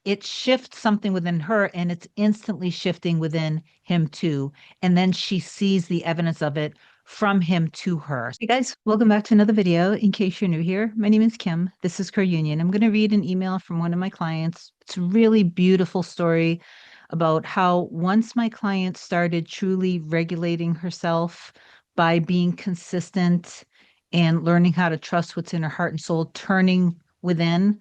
it shifts something within her and it's instantly shifting within him too. And then she sees the evidence of it from him to her. Hey guys, welcome back to another video. In case you're new here, my name is Kim. This is Career Union. I'm going to read an email from one of my clients. It's a really beautiful story about how once my client started truly regulating herself by being consistent and learning how to trust what's in her heart and soul, turning within,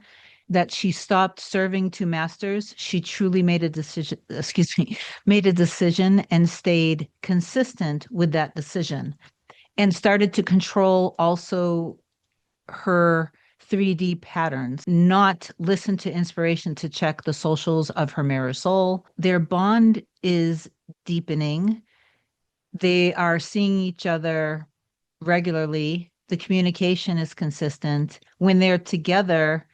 that she stopped serving two masters. She truly made a decision, excuse me, made a decision and stayed consistent with that decision and started to control also her 3D patterns, not listen to inspiration to check the socials of her mirror soul. Their bond is deepening. They are seeing each other regularly. The communication is consistent. When they're together,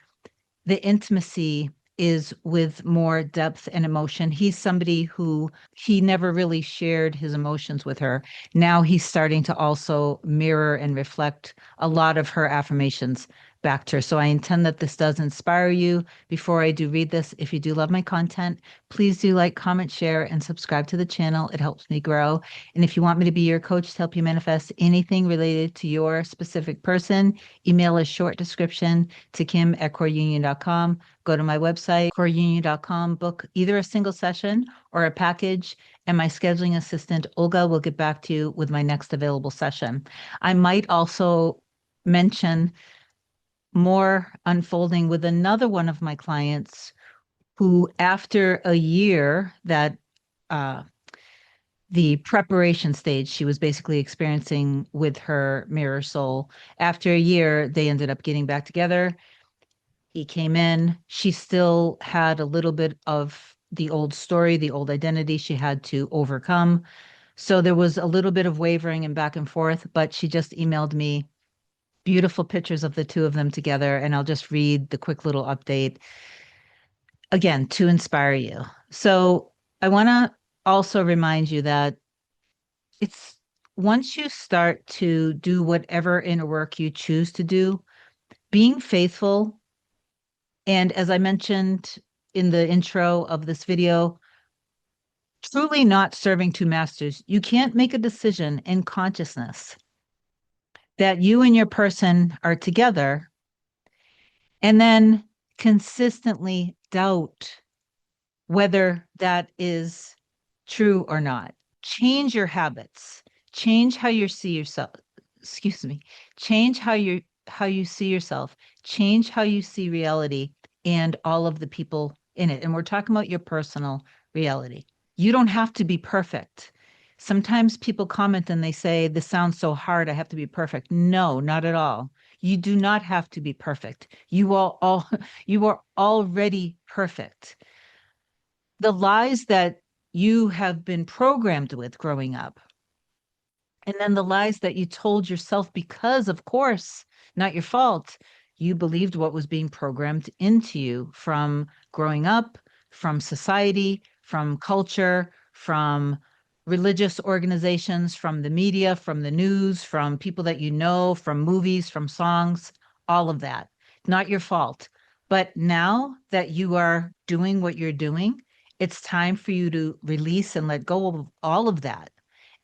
the intimacy is with more depth and emotion. He's somebody who he never really shared his emotions with her. Now he's starting to also mirror and reflect a lot of her affirmations back to her. So I intend that this does inspire you. Before I do read this, if you do love my content, please do like, comment, share, and subscribe to the channel. It helps me grow. And if you want me to be your coach to help you manifest anything related to your specific person, email a short description to kim@coreunion.com. Go to my website, coreunion.com, book either a single session or a package, and my scheduling assistant, Olga, will get back to you with my next available session. I might also mention more unfolding with another one of my clients who, after a year that uh, the preparation stage she was basically experiencing with her mirror soul, after a year, they ended up getting back together. He came in. She still had a little bit of the old story, the old identity she had to overcome. So there was a little bit of wavering and back and forth, but she just emailed me beautiful pictures of the two of them together. And I'll just read the quick little update again to inspire you. So I want to also remind you that it's once you start to do whatever inner work you choose to do, being faithful. And as I mentioned in the intro of this video, truly not serving two masters. You can't make a decision in consciousness that you and your person are together and then consistently doubt whether that is true or not. Change your habits. Change how you see yourself. Excuse me. Change how you see yourself. Change how you see reality and all of the people in it. And we're talking about your personal reality. You don't have to be perfect. Sometimes people comment and they say, "This sounds so hard. I have to be perfect." No, not at all. You do not have to be perfect. You are already perfect. The lies that you have been programmed with growing up, and then the lies that you told yourself because, of course, not your fault, you believed what was being programmed into you from growing up, from society, from culture, from religious organizations, from the media, from the news, from people that you know, from movies, from songs, all of that. Not your fault. But now that you are doing what you're doing, it's time for you to release and let go of all of that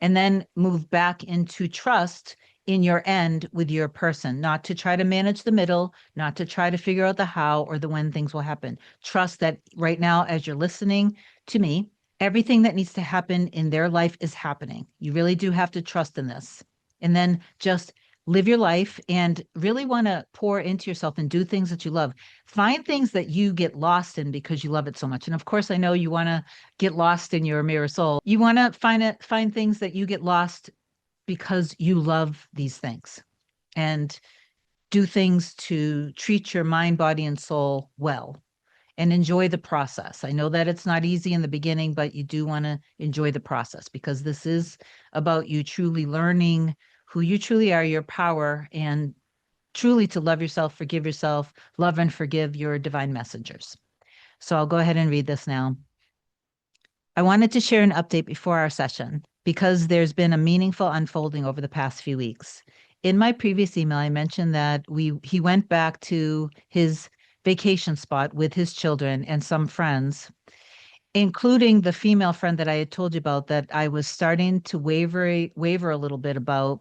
and then move back into trust in your end with your person, not to try to manage the middle, not to try to figure out the how or the when things will happen. Trust that right now, as you're listening to me, everything that needs to happen in their life is happening. You really do have to trust in this. And then just live your life and really want to pour into yourself and do things that you love. Find things that you get lost in because you love it so much. And of course, I know you want to get lost in your mirror soul. You want to find things that you get lost because you love these things and do things to treat your mind, body, and soul well and enjoy the process. I know that it's not easy in the beginning, but you do want to enjoy the process because this is about you truly learning who you truly are, your power, and truly to love yourself, forgive yourself, love and forgive your divine messengers. So I'll go ahead and read this now. I wanted to share an update before our session because there's been a meaningful unfolding over the past few weeks. In my previous email, I mentioned that he went back to his vacation spot with his children and some friends, including the female friend that I had told you about that I was starting to waver a little bit about,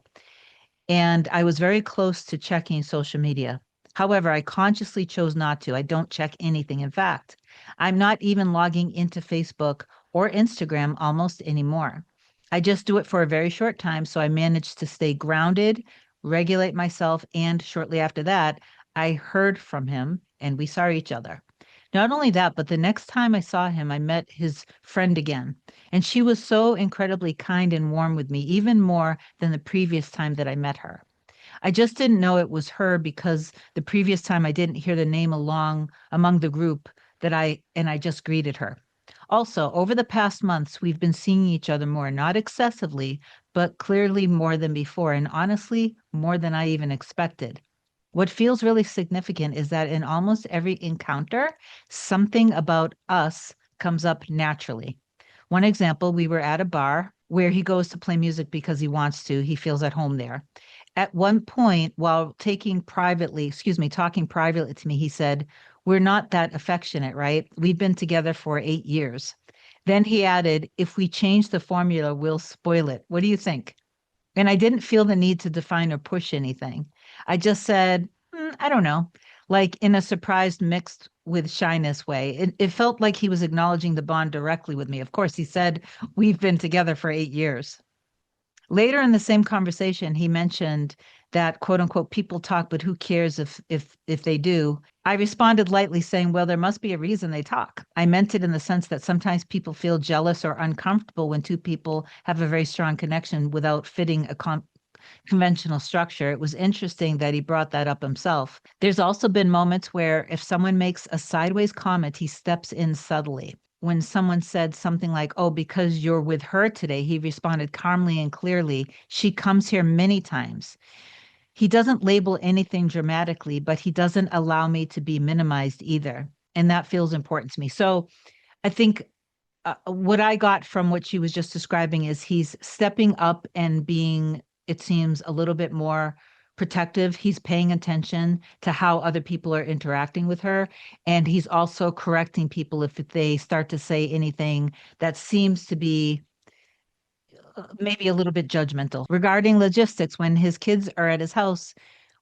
and I was very close to checking social media. However, I consciously chose not to. I don't check anything. In fact, I'm not even logging into Facebook or Instagram almost anymore. I just do it for a very short time. So I managed to stay grounded, regulate myself. And shortly after that, I heard from him and we saw each other. Not only that, but the next time I saw him, I met his friend again. And she was so incredibly kind and warm with me, even more than the previous time that I met her. I just didn't know it was her because the previous time I didn't hear the name along among the group I just greeted her. Also, over the past months, we've been seeing each other more, not excessively, but clearly more than before, and honestly, more than I even expected. What feels really significant is that in almost every encounter, something about us comes up naturally. One example, we were at a bar where he goes to play music because he wants to, he feels at home there. At one point, while talking privately to me, he said, "We're not that affectionate, right? We've been together for 8 years." Then he added, "If we change the formula, we'll spoil it. What do you think?" And I didn't feel the need to define or push anything. I just said, I don't know, like in a surprised, mixed with shyness way. It felt like he was acknowledging the bond directly with me. Of course, he said, "We've been together for 8 years." Later in the same conversation, he mentioned that quote unquote people talk, but who cares if they do? I responded lightly saying, "Well, there must be a reason they talk." I meant it in the sense that sometimes people feel jealous or uncomfortable when two people have a very strong connection without fitting a conventional structure. It was interesting that he brought that up himself. There's also been moments where if someone makes a sideways comment, he steps in subtly. When someone said something like, "Oh, because you're with her today," he responded calmly and clearly, "She comes here many times." He doesn't label anything dramatically, but he doesn't allow me to be minimized either. And that feels important to me. So I think what I got from what she was just describing is he's stepping up and being, it seems, a little bit more protective. He's paying attention to how other people are interacting with her. And he's also correcting people if they start to say anything that seems to be maybe a little bit judgmental. Regarding logistics, when his kids are at his house,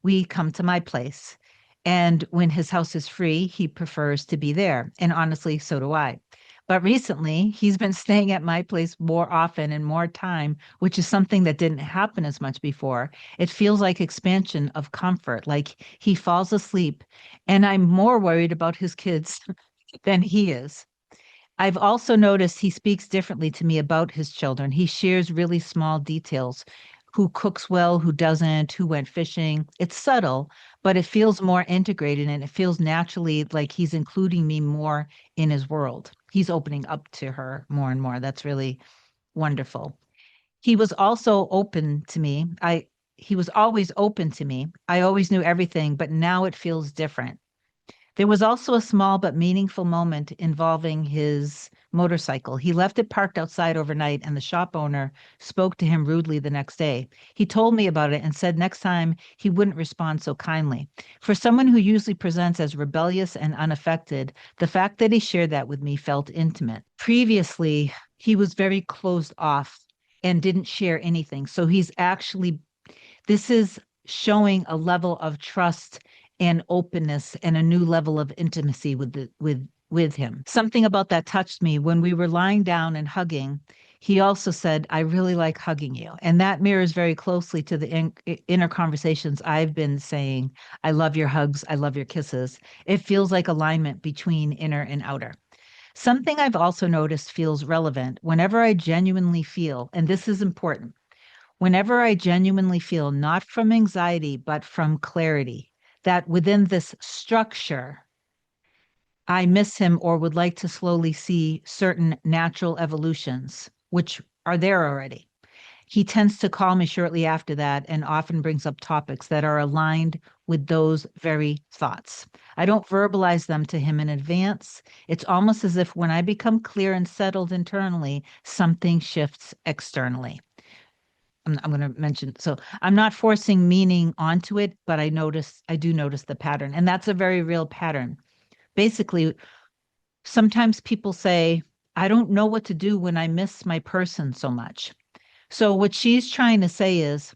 we come to my place. And when his house is free, he prefers to be there. And honestly, so do I. But recently, he's been staying at my place more often and more time, which is something that didn't happen as much before. It feels like expansion of comfort, like he falls asleep, and I'm more worried about his kids than he is. I've also noticed he speaks differently to me about his children. He shares really small details: who cooks well, who doesn't, who went fishing. It's subtle, but it feels more integrated and it feels naturally like he's including me more in his world. He's opening up to her more and more. That's really wonderful. He was also open to me. He was always open to me. I always knew everything, but now it feels different. There was also a small but meaningful moment involving his motorcycle. He left it parked outside overnight, and the shop owner spoke to him rudely the next day. He told me about it and said next time he wouldn't respond so kindly. For someone who usually presents as rebellious and unaffected, the fact that he shared that with me felt intimate. Previously, he was very closed off and didn't share anything. So this is showing a level of trust and openness and a new level of intimacy with him. Something about that touched me when we were lying down and hugging. He also said, "I really like hugging you." And that mirrors very closely to the inner conversations I've been saying. "I love your hugs. I love your kisses." It feels like alignment between inner and outer. Something I've also noticed feels relevant whenever I genuinely feel, and this is important, whenever I genuinely feel, not from anxiety, but from clarity, that within this structure, I miss him or would like to slowly see certain natural evolutions, which are there already. He tends to call me shortly after that and often brings up topics that are aligned with those very thoughts. I don't verbalize them to him in advance. It's almost as if when I become clear and settled internally, something shifts externally. I'm going to mention, so I'm not forcing meaning onto it, but I do notice the pattern, and that's a very real pattern. basically, sometimes people say, I don't know what to do when I miss my person so much. So, what she's trying to say is,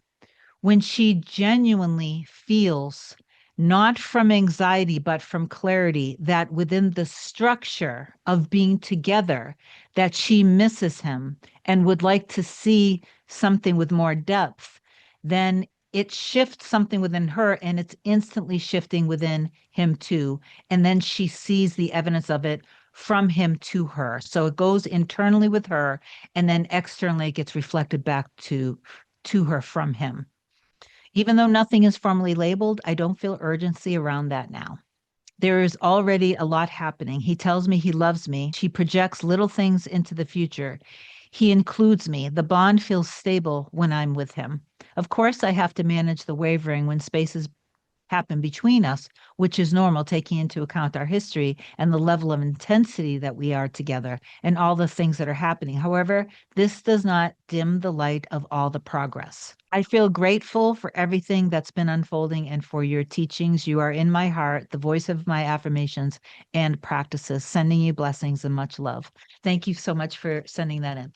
when she genuinely feels, not from anxiety, but from clarity, that within the structure of being together, that she misses him and would like to see something with more depth, then it shifts something within her and it's instantly shifting within him too. And then she sees the evidence of it from him to her. So it goes internally with her and then externally it gets reflected back to her from him. Even though nothing is formally labeled, I don't feel urgency around that now. There is already a lot happening. He tells me he loves me. She projects little things into the future. He includes me. The bond feels stable when I'm with him. Of course, I have to manage the wavering when spaces happen between us, which is normal, taking into account our history and the level of intensity that we are together and all the things that are happening. However, this does not dim the light of all the progress. I feel grateful for everything that's been unfolding and for your teachings. You are in my heart, the voice of my affirmations and practices, sending you blessings and much love. Thank you so much for sending that in.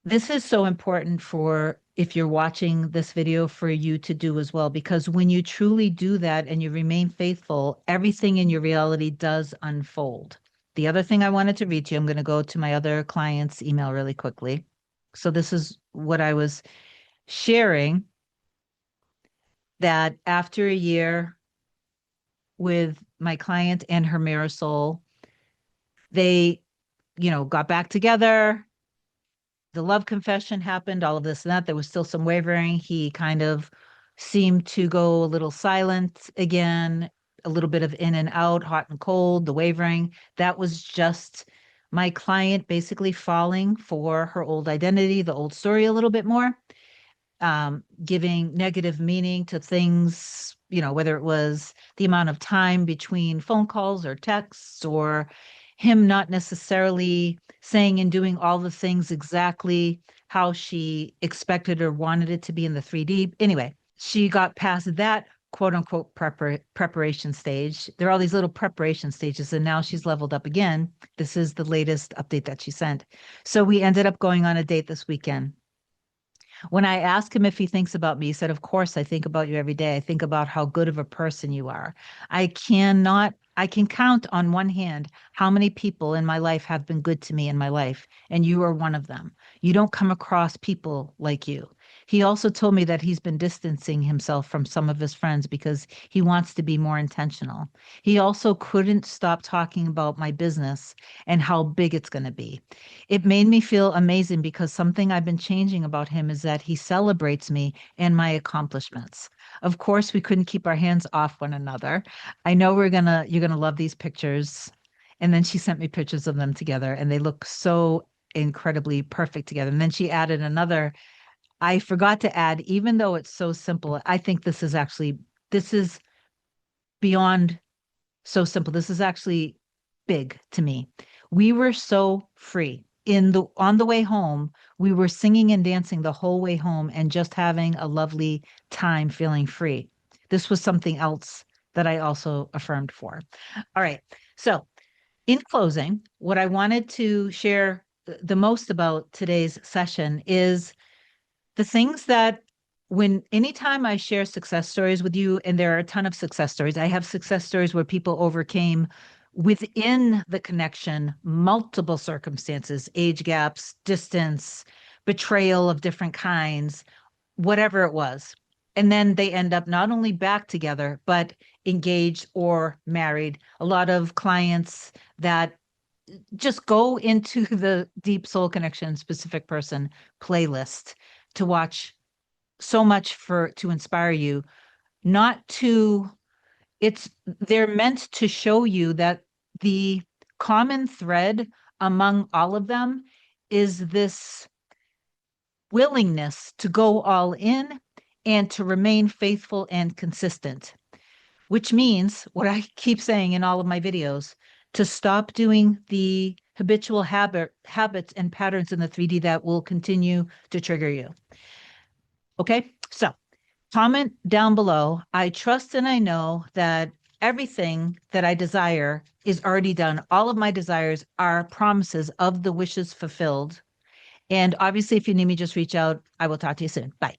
This is so important for if you're watching this video for you to do as well, because when you truly do that and you remain faithful, everything in your reality does unfold. The other thing I wanted to read to you, I'm going to go to my other client's email really quickly. So this is what I was sharing, that after a year with my client and her mirror soul, they, got back together. The love confession happened, all of this and that. There was still some wavering. He kind of seemed to go a little silent again, a little bit of in and out, hot and cold, the wavering. That was just my client basically falling for her old identity, the old story a little bit more, giving negative meaning to things, whether it was the amount of time between phone calls or texts, or him not necessarily saying and doing all the things exactly how she expected or wanted it to be in the 3D. Anyway, she got past that quote unquote preparation stage. There are all these little preparation stages, and now she's leveled up again. This is the latest update that she sent. So we ended up going on a date this weekend. When I asked him if he thinks about me, he said, Of course, I think about you every day. I think about how good of a person you are. I can count on one hand how many people in my life have been good to me in my life, and you are one of them. You don't come across people like you. He also told me that he's been distancing himself from some of his friends because he wants to be more intentional. He also couldn't stop talking about my business and how big it's going to be. It made me feel amazing because something I've been changing about him is that he celebrates me and my accomplishments. Of course, we couldn't keep our hands off one another. I know you're gonna love these pictures. And then she sent me pictures of them together, and they look so incredibly perfect together. And then she added another. I forgot to add, even though it's so simple, I think this is beyond so simple. This is actually big to me. We were so free. On the way home, we were singing and dancing the whole way home and just having a lovely time feeling free. This was something else that I also affirmed for. All right. So, in closing, what I wanted to share the most about today's session is the things that when anytime I share success stories with you, and there are a ton of success stories, I have success stories where people overcame within the connection multiple circumstances, age gaps, distance, betrayal of different kinds, whatever it was. And then they end up not only back together, but engaged or married. A lot of clients that just go into the Deep Soul Connection Specific Person playlist to watch so much for to inspire you, not to it's they're meant to show you that the common thread among all of them is this willingness to go all in and to remain faithful and consistent, which means what I keep saying in all of my videos, to stop doing the habitual habits and patterns in the 3D that will continue to trigger you. Okay, so comment down below. I trust and I know that everything that I desire is already done. All of my desires are promises of the wishes fulfilled. And obviously, if you need me, just reach out. I will talk to you soon. Bye.